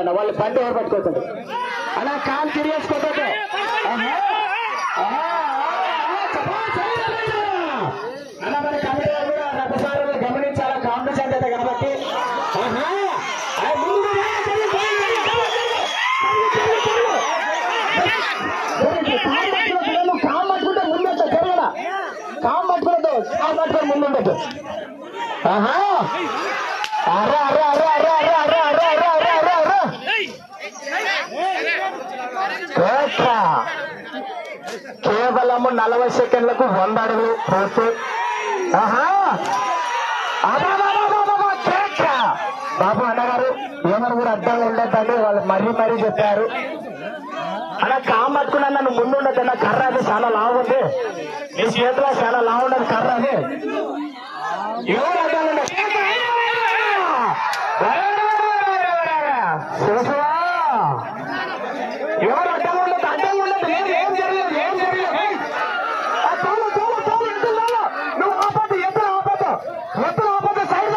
అన్న వాళ్ళు బండి ఎవరు పట్టుకోతుంది అలా కాలు తిరిగేసుకోతుంది అన్న మన కమిటీ కూడా రథసారి గమనించాలా కాంపిటీషన్ అయితే కాబట్టి కామ్ పట్టుకుంటే ముందు జరగదా కామ్ పట్టుకున్నట్టు కామ్ పట్టుకొని ముందుండదు కేవలము 40 సెకండ్లకు 100 అడుగులు పోతే బాబు అన్నగారు ఏమని కూడా అడ్డంగా ఉండద్దండి వాళ్ళు మరీ చెప్పారు అలా కామ్ పట్టుకున్నా నన్ను ముందు ఉండదు అన్న కర్ర అది చాలా లావు ఉంది నీ చేతిలో చాలా లావు ఉండదు కర్ర అది ఎవరు అడ్డంగా ఉండదు ఎవరు అడ్డంగా ఉండదు అడ్డంగా ఉండదు లేదు ఏం జరగలేదు నువ్వు ఆపద్దు ఎప్పుడు ఆపద్దు సైడ్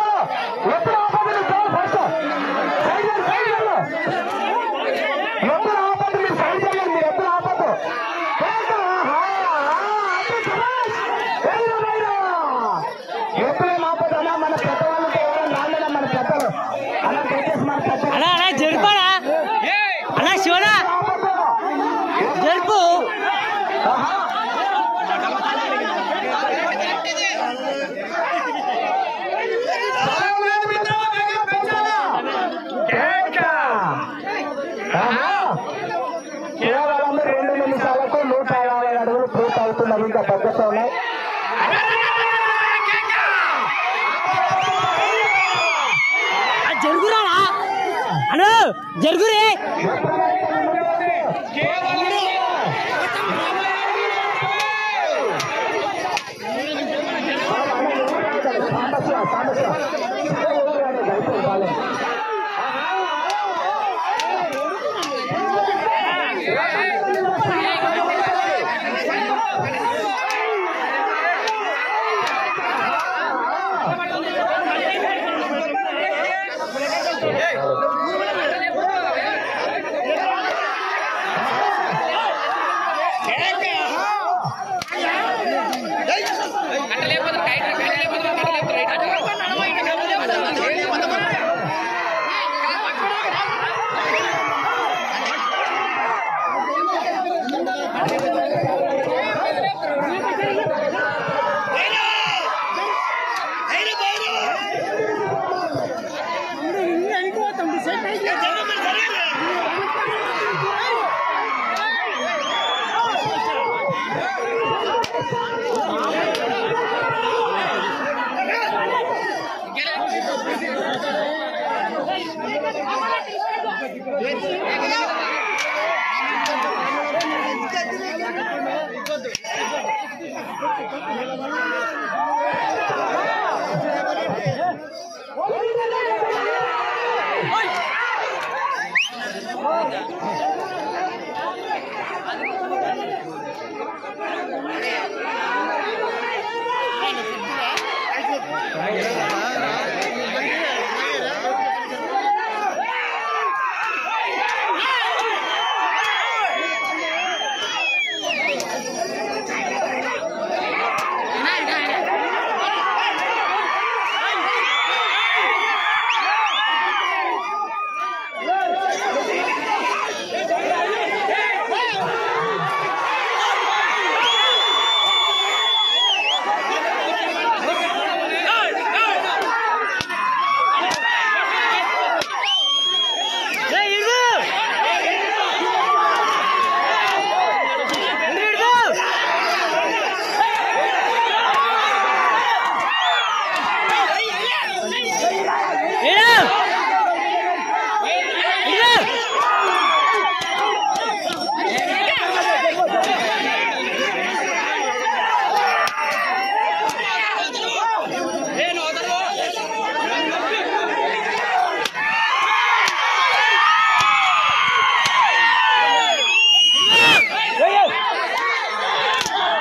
ఎప్పుడు ఆపద్దు నువ్వు ఫస్ట్ సైడ్ ఎప్పుడు ఆపద్దు మీరు సైడ్ చేయాలి మీరు ఎప్పుడు ఆపద్దు ఎప్పుడేం ఆపద్దు అన్నా మన పెద్దవాళ్ళతో ఎవరో నాన్న మన పెద్దలు అలా దయచేసి మన పెద్ద జరుపారా అలా శివనా జరుపు కేవలం 2 నిమిషాలకు 150 అడుగులు పూర్తి అవుతున్నారు ఇంకా పద్ధతి ఉన్నాయి జరుగురా అను జరుగురే Oh,